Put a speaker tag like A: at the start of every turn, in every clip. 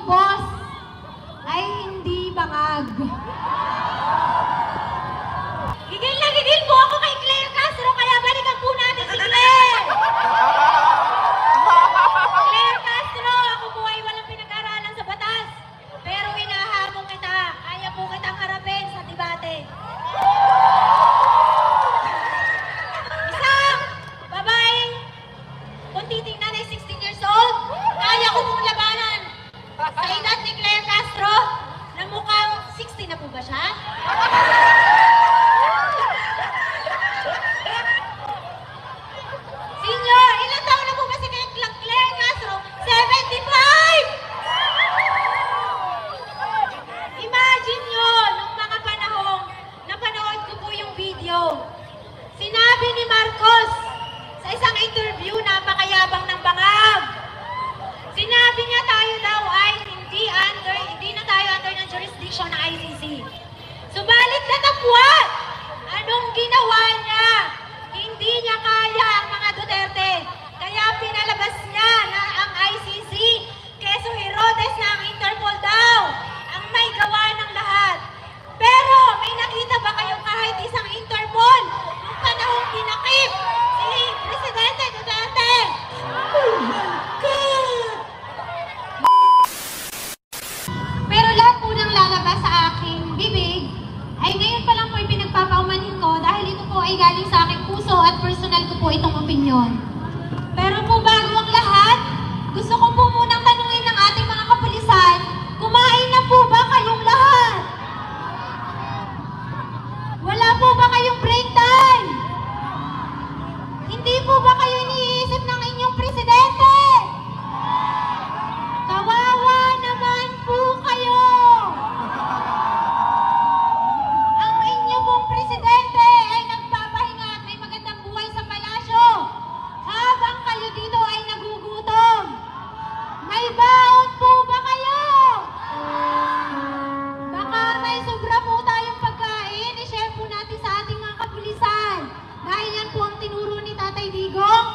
A: boss ay hindi bangag. Gigil na gigil po ako kay Claire Castro, kaya balikan po natin si Claire! Claire Castro, ako po ay walang pinag-aralan sa batas, pero hinahamon kita, kaya po kitang harapin sa debate. Isang babaeng, kung titingnan ay 16 years old, kaya ko pong labanan sa edad ni Claire Castro, na mukhang 60 na po ba siya? Senior, ilang taon na po ba si Claire Castro? 75! Imagine nyo, nung mga panahong napanood ko po yung video, sinabi ni Marcos sa isang interview, napakayabang ng bangag. Sinabi niya tayo daw ay hindi na tayo under ng jurisdiction ng ICC. Subalit natapwat! Anong ginawa niya? Hindi niya kaya ang mga Duterte. Kaya pinalabas niya na ang ICC, Quezon Herodes na ang Interpol daw, ang may gawa ng lahat. Pero may nakita ba kayong kahit isang Interpol nung panahong dinakip si Presidente Duterte? Oh my God! Pero lahat po nang lalabas sa aking bibig ay ngayon pa lang po yung pinagpapaumanhin ko dahil ito po ay galing sa aking puso at personal ko po itong opinyon. Pero po bago ang lahat, gusto ko po munang tanungin ng ating mga kapulisan, kumain na po ba kayong lahat? Wala po ba kayong break time? Hindi po ba kayo iniisip ng inyong presidente? Kawawa naman po kayo! Ang inyo pong presidente ay nagpapahinga at may magandang buhay sa palasyo habang kayo dito ay nagugutom. May baon po ba kayo? Baka may sobra po tayong pagkain, i-share po natin sa ating mga kapulisan. Dahil yan po ang tinuro ni Tatay Digong,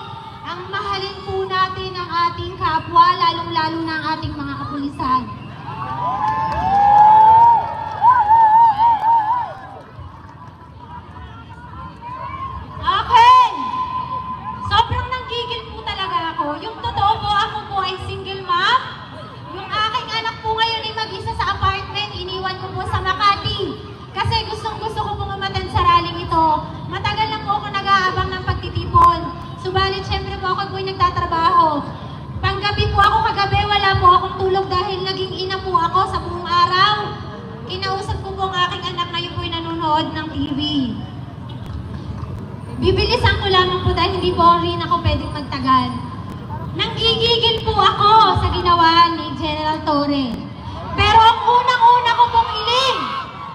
A: ang mahalin po natin ang ating kapwa, lalong-lalo na ang ating mga kapulisan. Okay! Sobrang nanggigil po talaga ako. Yung totoo po, ako po ay single mom. Yung aking anak po ngayon ay mag-isa sa apartment, iniwan ko po sa Makati. Kasi gustong-gusto ko pong umatan sa rallying ito. Matagal na po ako nag-aabang ng pagtitipon. Subalit, syempre po ako po ay nagtatrabaho. Panggabi po ako kagabi, wala po akong tulog dahil naging ina po ako sa buong araw. Kinausap ko po ang aking anak na yun po ay nanonood ng TV. Bibilisan ko lamang po dahil hindi po rin ako pwedeng magtagal. Nanggigigil po ako sa ginawa ni General Torre. Pero ang unang-una ko pong hiling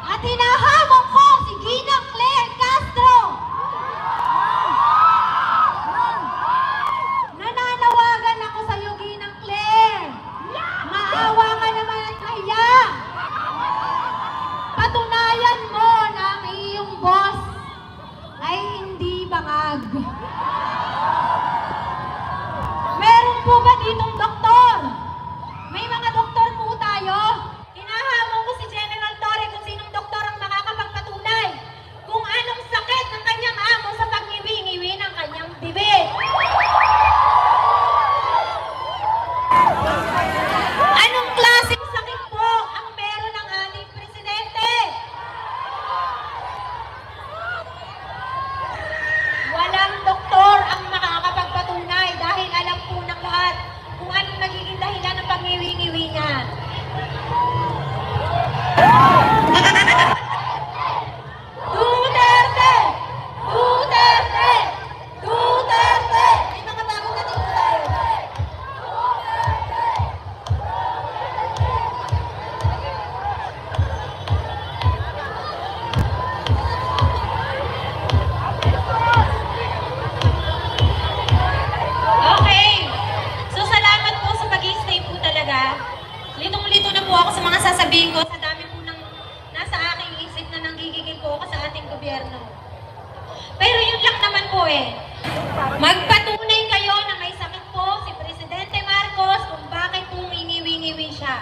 A: at hinahamon ko si Ginang Claire Castro. Nananawagan ako sa iyo, Ginang Claire. Maawa ka naman at nahiya. Patunayan mo na ang iyong boss ay hindi bangag. Meron po ba ditong doktor? May mga doktor po tayo. Hinahamon ko si General Torre kung sinong doktor ang makakapagpatunay kung anong sakit ng kanyang amo sa pagniwi-ngiwi ng kanyang bibig. Anong klaseng sakit po ang meron ng ating presidente? Walang doktor ang makakapagpatunay dahil alam po ng lahat kung anong nagiging dahilan ng pagniwi-ngiwi niya. Duterte! Duterte! Duterte! May mga bagong dating po tayo. Okay. So, salamat po sa pag-i-stay po talaga. Litong-lito na po ako sa mga sasabihin ko sa dami po ng nasa aking isip na nanggigigil po ako sa ating gobyerno. Pero yun lang naman po eh. Magpatunay kayo na may sakit po si Presidente Marcos kung bakit po nginiwi-ngiwi siya.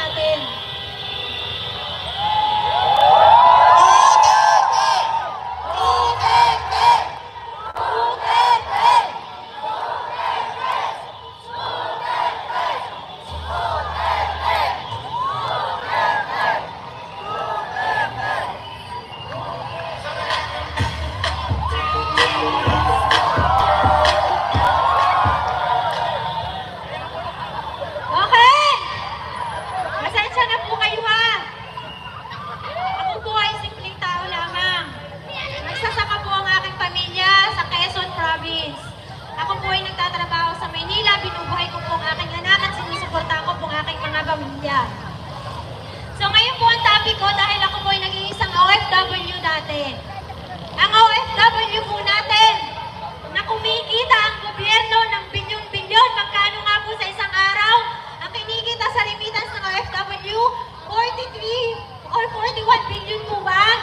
A: natin. Okay! Pasensya na po kayo ha. Ako po ay simpleng tao lamang. Nagsasaka po ang aking pamilya sa Quezon Province. Ako po ay nagtatrabaho sa Maynila, binubuhay ko po ang aking anak at sinusuportahan ko po ang aking mga pamilya. So ngayon po ang topic ko dahil ako po ay nag-iisang OFW dati. Ang OFW po natin na kumikita ang gobyerno ng bilyon-bilyon, magkano nga po sa isang araw? Ang kinikita sa remittance ng OFW, 43 or 41 billion po ba?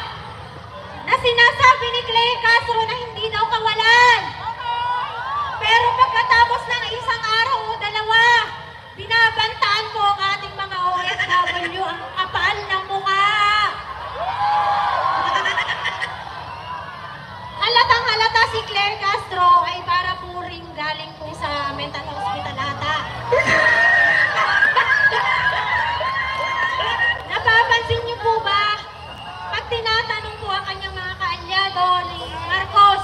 A: Na sinasabi ni Claire Castro na hindi daw kawalan. Pero pagkatapos ng isang araw o dalawa, binabantaan po ang ating mga OFW ang kapal ng mukha. Halatang-halata si Claire Castro ay para po rin galing po sa mental hospital ata. Napapansin niyo po ba? Pag tinatanong po ang kanyang mga kaalyado ni Marcos,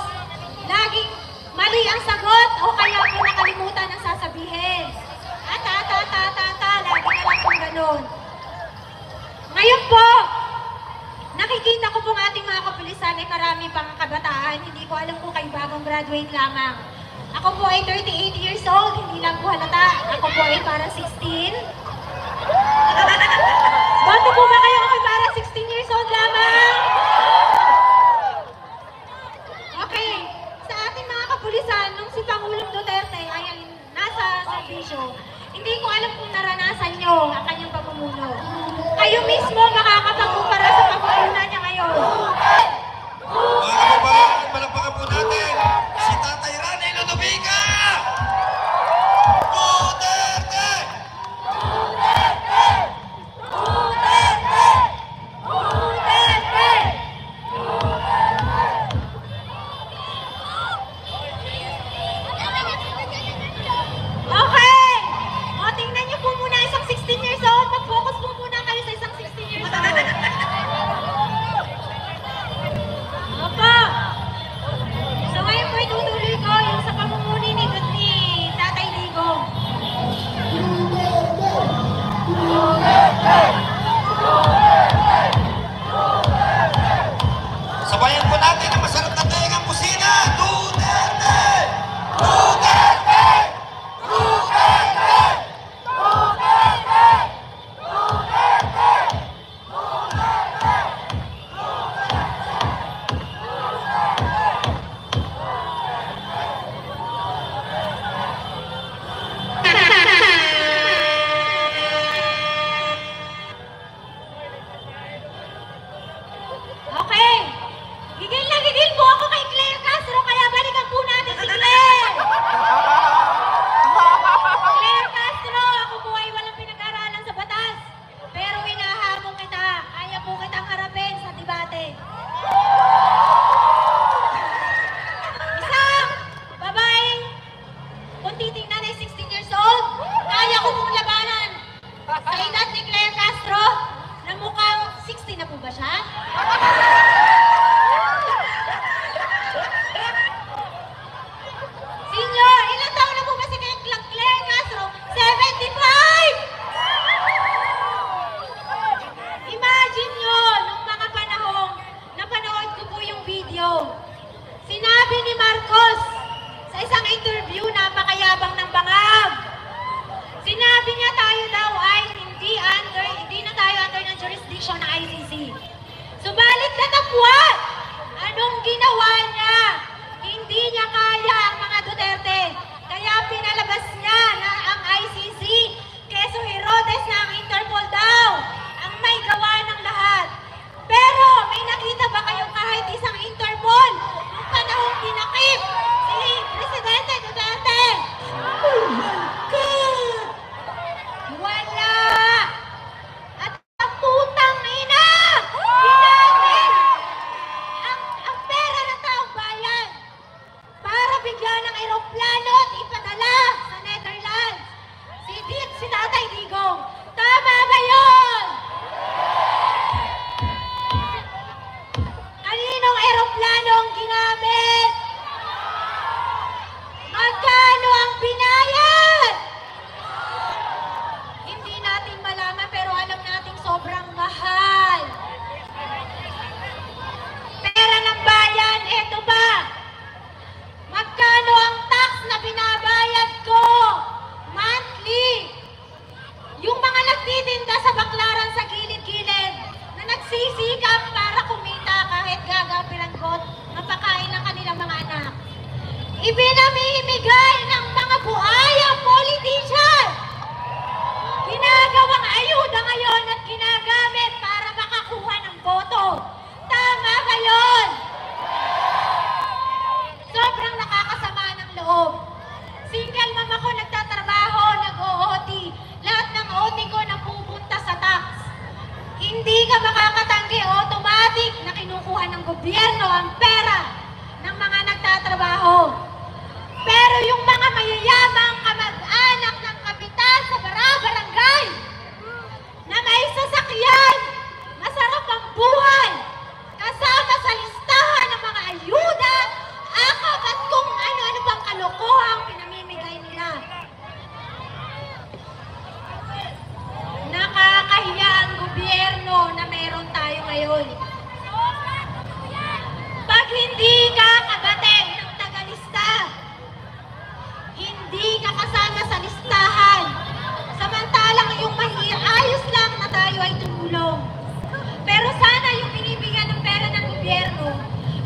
A: laging mali ang sagot o kaya po nakalimutan ang sasabihin. Lagi na lang po ganun. Ngayon po, nakikita ko pong ating mga kapulisan ay marami pang kabataan. Hindi ko alam kung kayo bagong graduate lamang. Ako po ay 38 years old, hindi lang po halata. Ako po ay parang 16. Bato po ba kayo ako parang 16 years old lamang? Okay, sa ating mga kapulisan, nung si Pangulong Duterte ay nasa serbisyo, hindi ko alam kung naranasan nyo ang kanyang pamumuno. Kayo mismo makakapagkumpara sa pamumuno niya ngayon.
B: Mga kababayan, palakpakan po natin si Tatay Rani Ludovica! Duterte!
A: Duterte! Duterte! Duterte! Okay! O, tingnan niyo po muna isang 16 years old. Mag-focus po muna kayo sa isang 16 years old. Opo. So ngayon po itutuloy ko yung sa pamumuni ni Tatay Digong.
B: Sabayan po natin ang masarap na tengang kusina! Duterte! Duterte! Duterte! Duterte!
A: Okay. Gigil na gigil po ako kay Claire Castro, kaya balikan po natin si Claire. Claire Castro, ako po ay walang pinag-aralan sa batas. Pero hinahamon kita. Kaya po kitang harapin sa debate. Isang babaeng kung titingnan ay 16 years old, kaya ko pong labanan. Sa edad ni Claire Castro, na mukhang 60 na po ba siya? Senior, ilang taon na po ba si Claire Castro? 75! Imagine nyo, nung mga panahong napanood ko po yung video, sinabi ni Marcos sa isang interview, napakayabang ng bangag. Sinabi niya tayo daw ay hindi na tayo under ng jurisdiction ng ICC. Subalit nagsisikap para kumita kahit gagapiranggot mapakain ng kanilang mga anak. Ipinamimigay ng mga buhayang politician. Ginagawang ayuda ngayon at ginagamit para makakuha ng boto. Tama ba yun? Sobrang nakakasama ng loob. Single mom ako, nagtatrabaho, nag-OT. Lahat ng OT ko napupunta sa tax. Hindi ka makakatanggi, automatic na kinukuha ng gobyerno ang pera ng mga nagtatrabaho. Pero yung mga mayayamang kamag-anak ng kapitan sa barangay na may sasakyan, masarap ang buhay, kasama sa listahan ng mga ayuda, akap at kung ano-ano pang kalokohang pinamimigay nila. Nakakahiya ang gobyerno na meron tayo ngayon. Pag hindi ka kabateng ng tagalista, hindi ka kasama sa listahan, samantalang yung ayos lang na tayo ay tumulong. Pero sana yung binibigyan ng pera ng gobyerno,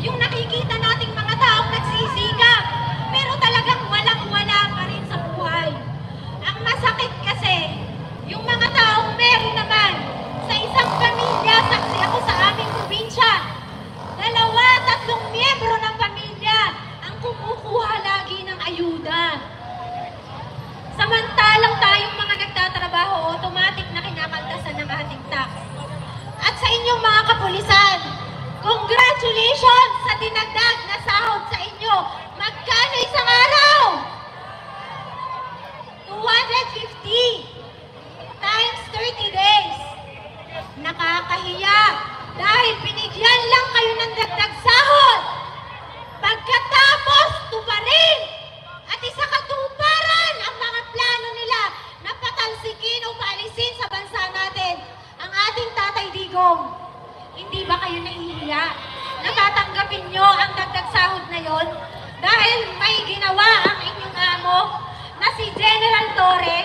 A: yung nakikita nating mga taong nagsisikap, pero talagang walang-wala pa rin sa buhay. Ang masakit kasi, yung mga taong meron naman, sa isang pamilya, saksi ako sa aming probinsya, 2-3 miyembro ng pamilya ang kumukuha lagi ng ayuda. Samantalang tayong mga nagtatrabaho, automatic na kinakaltasan ng ating tax. At sa inyong mga kapulisan, congratulations sa dinagdag na sahod sa inyo. Magkano isang araw? 250 times 30 days. Nakakahiya dahil binigyan lang kayo ng dagdag sahod. Pagkatapos, tuparin at isa katuparan ang mga plano nila na patalsikin o paalisin sa bansa natin ang ating Tatay Digong. Hindi ba kayo nahihiya? Natatanggapin nyo ang dagdag sahod na yon dahil may ginawa ang inyong amo na si General Torre